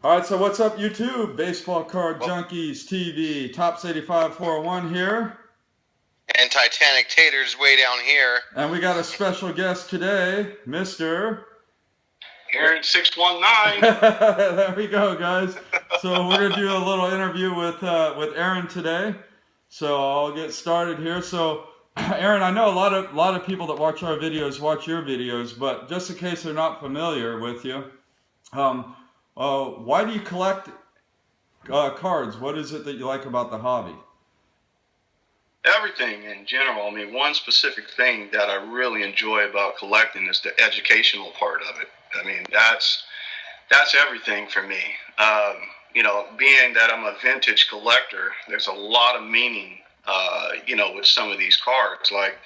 All right, so what's up, YouTube? Baseball Card Well, Junkies TV, Tops 85 401 here. and Titanic Taters way down here. And we got a special guest today, Mr. Aaron 619. There we go, guys. So we're gonna do a little interview with Aaron today. So I'll get started here. So Aaron, I know a lot of people that watch our videos watch your videos, but just in case they're not familiar with you, why do you collect cards? What is it that you like about the hobby? Everything in general. I mean, one specific thing that I really enjoy about collecting is the educational part of it. I mean, that's everything for me. Being that I'm a vintage collector, there's a lot of meaning, with some of these cards. Like,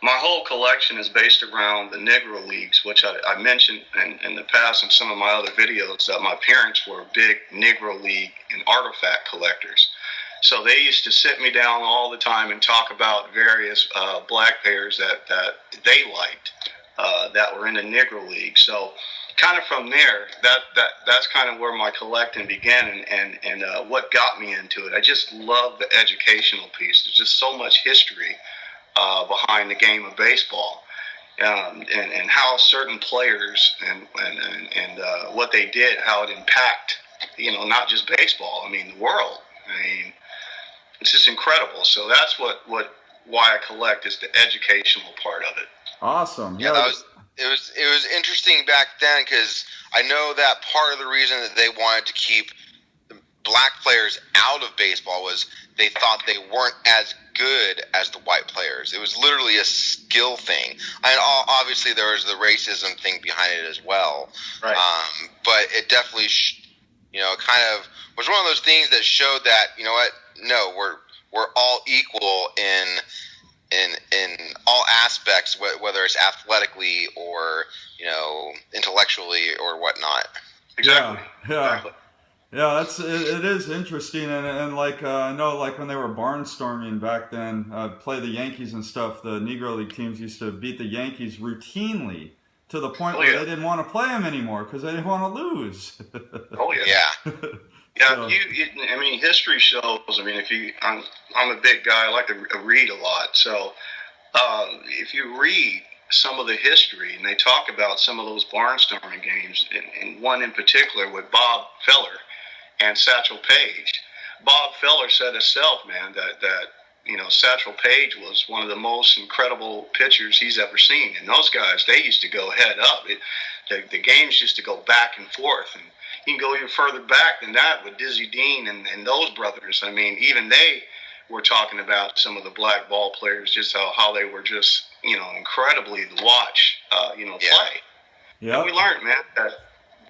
my whole collection is based around the Negro leagues, which I mentioned in the past in some of my other videos, that my parents were big Negro league and artifact collectors. So they used to sit me down all the time and talk about various black players that they liked that were in the Negro League. So kind of from there, that's kind of where my collecting began and what got me into it. I just love the educational piece. There's just so much history behind the game of baseball. And how certain players and what they did, how it impacted, not just baseball, I mean, the world. I mean, it's just incredible. So that's why I collect, is the educational part of it. Awesome. Yeah, it was interesting back then, because I know that part of the reason that they wanted to keep the black players out of baseball was they thought they weren't as good as the white players. It was literally a skill thing. And obviously there was the racism thing behind it as well. Right. But it definitely, kind of was one of those things that showed that, you know what, no, we're all equal in all aspects, whether it's athletically or intellectually or whatnot. Exactly. Yeah. Exactly. Yeah, it is interesting, and like I know, like when they were barnstorming back then, play the Yankees and stuff. The Negro League teams used to beat the Yankees routinely to the point where they didn't want to play them anymore because they didn't want to lose. Oh yeah. Yeah. Yeah, So- I mean, history shows. I mean, I'm a big guy. I like to read a lot. So, if you read some of the history, and they talk about some of those barnstorming games, and one in particular with Bob Feller and Satchel Paige. Bob Feller said himself, man, that Satchel Paige was one of the most incredible pitchers he's ever seen. And those guys, they used to go head up. The games used to go back and forth, and you can go even further back than that with Dizzy Dean and those brothers. I mean, even they were talking about some of the black ball players, just how they were just, incredibly to watch, play. Yeah. And we learned, man, that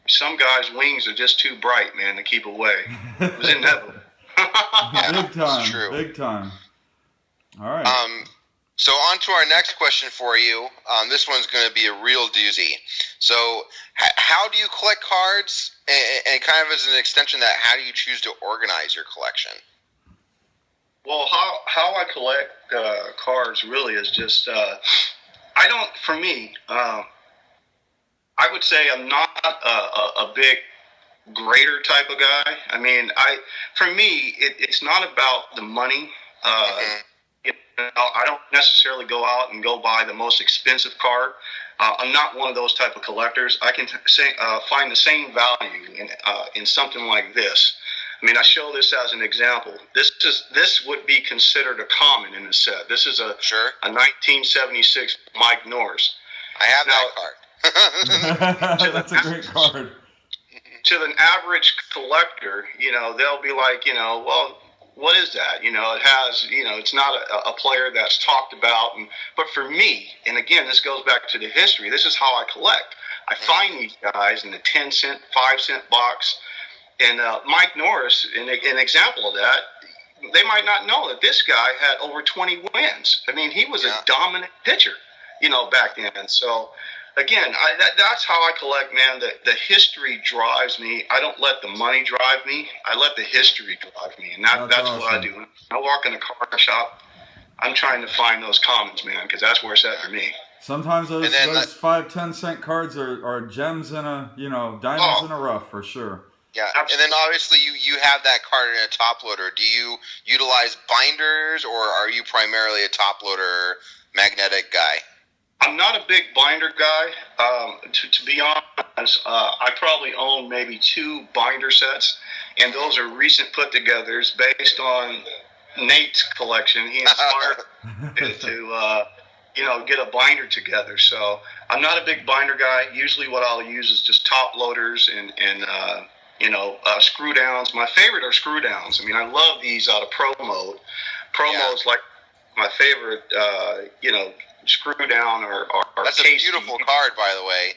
some guys' wings are just too bright, man, to keep away. It was inevitable. Big time. It's true. Big time. All right. So on to our next question for you. This one's going to be a real doozy. So how do you collect cards? And kind of as an extension of that, how do you choose to organize your collection? Well, how I collect cards really is just, for me, I would say I'm not a big grader type of guy. I mean, for me, it's not about the money. I don't necessarily go out and go buy the most expensive card. I'm not one of those type of collectors. I can find the same value in something like this. I mean, I show this as an example. This would be considered a common in the set. This is a 1976 Mike Norris. I have that card. That's a great card. To an average collector, they'll be like, well, what is that? It has, it's not a player that's talked about. But for me, and again, this goes back to the history, this is how I collect. I find these guys in the 10-cent, 5-cent box. And Mike Norris, an example of that, they might not know that this guy had over 20 wins. I mean, he was a dominant pitcher, back then. So, again, that's how I collect, man. The history drives me. I don't let the money drive me. I let the history drive me. And that's awesome. What I do. When I walk in a card shop, I'm trying to find those commons, man, because that's where it's at for me. Sometimes those 5-10 cent cards are gems in a diamonds in a rough for sure. Yeah, Absolutely. and then obviously you have that card in a top loader. Do you utilize binders, or are you primarily a top loader magnetic guy? I'm not a big binder guy. To be honest, I probably own maybe 2 binder sets, and those are recent put-togethers based on Nate's collection. He inspired me to get a binder together. So I'm not a big binder guy. Usually, what I'll use is just top loaders and screw downs. My favorite are screw downs. I mean, I love these out of Pro Mode. Pro Mode's like my favorite. Screw down or that's a beautiful card, by the way.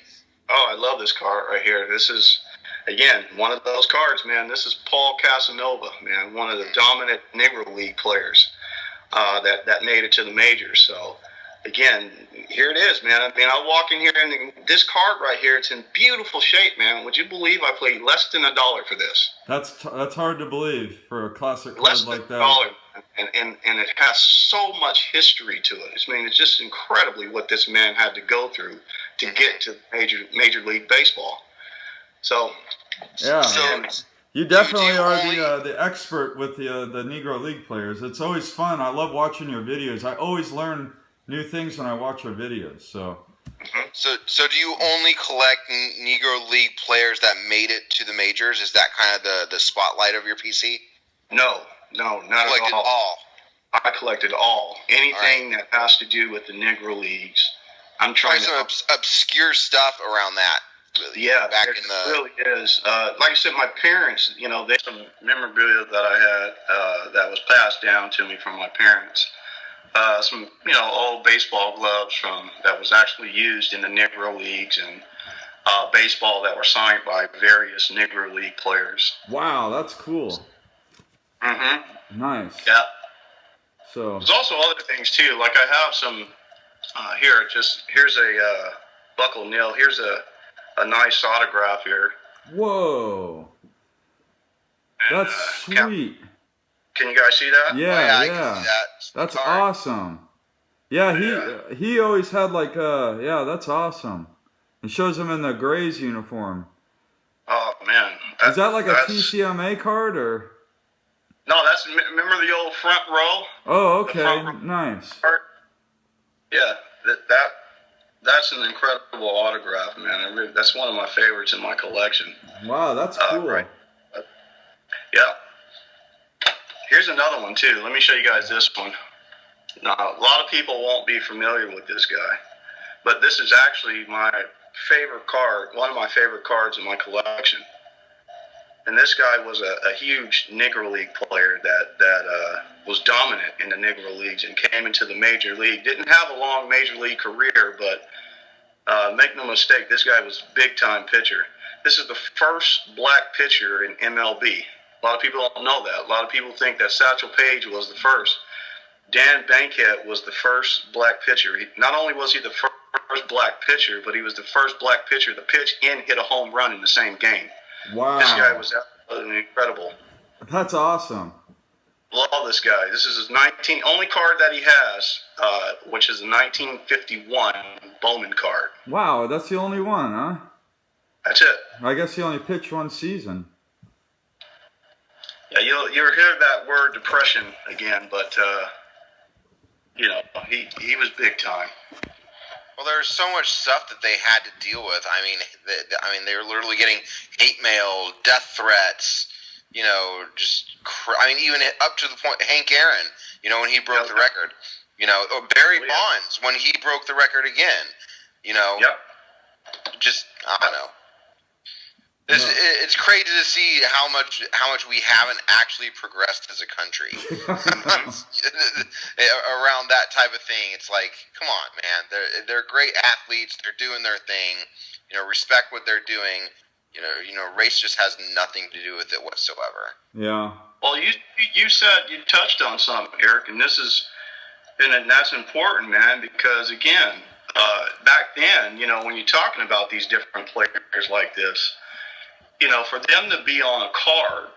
Oh, I love this card right here. This is, again, one of those cards, man. This is Paul Casanova, man, one of the dominant Negro League players that made it to the majors. So, again, here it is, man. I mean, I walk in here and this card right here, it's in beautiful shape, man. Would you believe I paid less than $1 for this? That's hard to believe for a classic card Less like than that. And it has so much history to it. I mean, it's just incredibly what this man had to go through to get to Major League Baseball. So, Yeah, So, you definitely do you are only- the expert with the Negro League players. It's always fun. I love watching your videos. I always learn new things when I watch your videos. So So do you only collect Negro League players that made it to the majors? Is that kind of the spotlight of your PC? no, not Collected at all. all. I collected all. Anything that has to do with the Negro Leagues. I'm trying Probably to... some obscure stuff around that. Yeah, back there in the really is. Like I said, my parents, they had some memorabilia that I had that was passed down to me from my parents. Some, old baseball gloves that was actually used in the Negro Leagues, and baseball that were signed by various Negro League players. wow, that's cool. Mm-hmm. Nice. Yeah. So There's also other things too. Like I have some here's a buckle nil. Here's a nice autograph here. whoa, that's sweet. Can you guys see that? Yeah, I can see that. That's Card. awesome. Yeah, he always had like that's awesome. It shows him in the Grays uniform. Oh man. Is that like a TCMA card or? No, remember the old front row? Oh, The okay, front row nice. card? Yeah, that's an incredible autograph, man. That's one of my favorites in my collection. Wow, that's cool. Right. Yeah. Here's another one too. Let me show you guys this one. Now, a lot of people won't be familiar with this guy, but this is actually my favorite card, one of my favorite cards in my collection. And this guy was a huge Negro League player that was dominant in the Negro Leagues and came into the Major League. Didn't have a long Major League career, but make no mistake, this guy was a big-time pitcher. This is the first black pitcher in MLB. A lot of people don't know that. A lot of people think that Satchel Paige was the first. Dan Bankhead was the first black pitcher. Not only was he the first black pitcher, but he was the first black pitcher to pitch and hit a home run in the same game. Wow, This guy was absolutely incredible. that's awesome. Love this guy. This is his only card that he has, which is a 1951 Bowman card. Wow, that's the only one, huh? That's it. I guess he only pitched one season. Yeah, you'll hear that word depression again, but he was big time. Well, there's so much stuff that they had to deal with. I mean, they were literally getting hate mail, death threats. Even up to the point Hank Aaron. When he broke the record. Or Barry Bonds when he broke the record again. Yep. Just I don't know. It's crazy to see how much we haven't actually progressed as a country around that type of thing. It's like, come on, man. They're great athletes. They're doing their thing. Respect what they're doing. Race just has nothing to do with it whatsoever. Yeah. Well, you touched on something, Eric, and that's important, man, because again, back then, when you're talking about these different players like this, for them to be on a card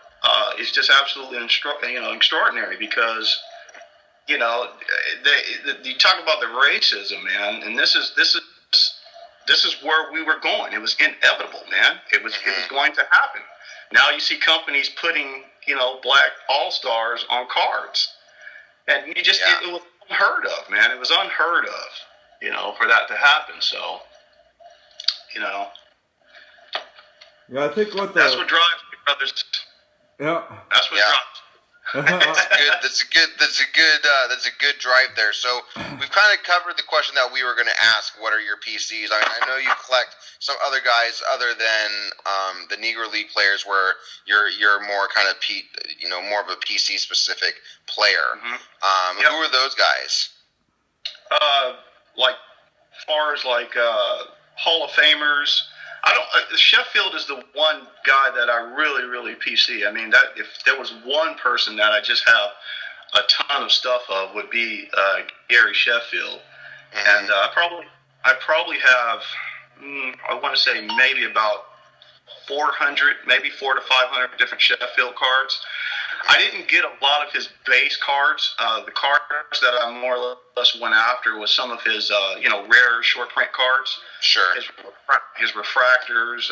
is just absolutely extraordinary because, you talk about the racism, man, and this is this is where we were going. It was inevitable, man. It was going to happen. Now you see companies putting, black all-stars on cards. And you just, it was unheard of, man. It was unheard of, for that to happen. So, Yeah, I think that's what drives me, brothers. Yeah. That's what drives That's a good drive there. So we've kind of covered the question that we were going to ask. What are your PCs? I mean, I know you collect some other guys other than the Negro League players, where you're more kind of more of a PC specific player. Who are those guys? Like, as far as Hall of Famers. Sheffield is the one guy that I really, really PC. I mean, that if there was one person that I just have a ton of stuff of, would be Gary Sheffield, and I probably have I want to say maybe about 400, maybe 400 to 500 different Sheffield cards. I didn't get a lot of his base cards. The cards that I more or less went after was some of his, rare short print cards. Sure. His refractors,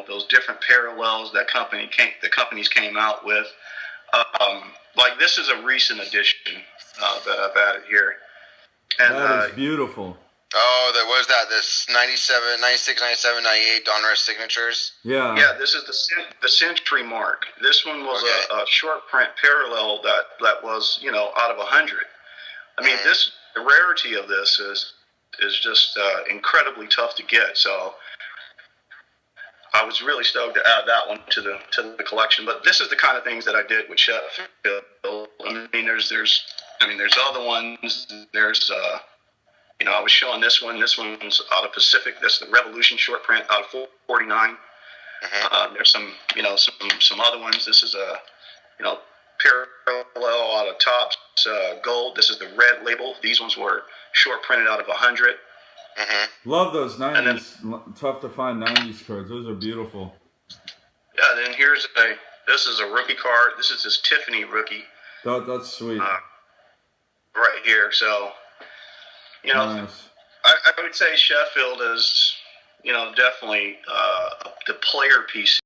those different parallels that the companies came out with. This is a recent addition that I've added here. And, that is beautiful. Oh, that was that. This 97, 96, 97, 98 Donruss signatures. Yeah. Yeah, this is the century mark. This one was a short print parallel that was out of 100. I mean, the rarity of this is just incredibly tough to get. So I was really stoked to add that one to the collection. But this is the kind of things that I did with Sheffield. I mean, there's other ones. There's I was showing this one. This one's out of Pacific. That's the Revolution short print out of 49. There's some other ones. This is a parallel out of Topps Gold. This is the red label. These ones were short printed out of 100. Love those 90s. Tough to find 90s cards. Those are beautiful. Yeah. Then this is a rookie card. This is this Tiffany rookie. That's sweet. Right here. So. Nice. I would say Sheffield is, definitely the player PC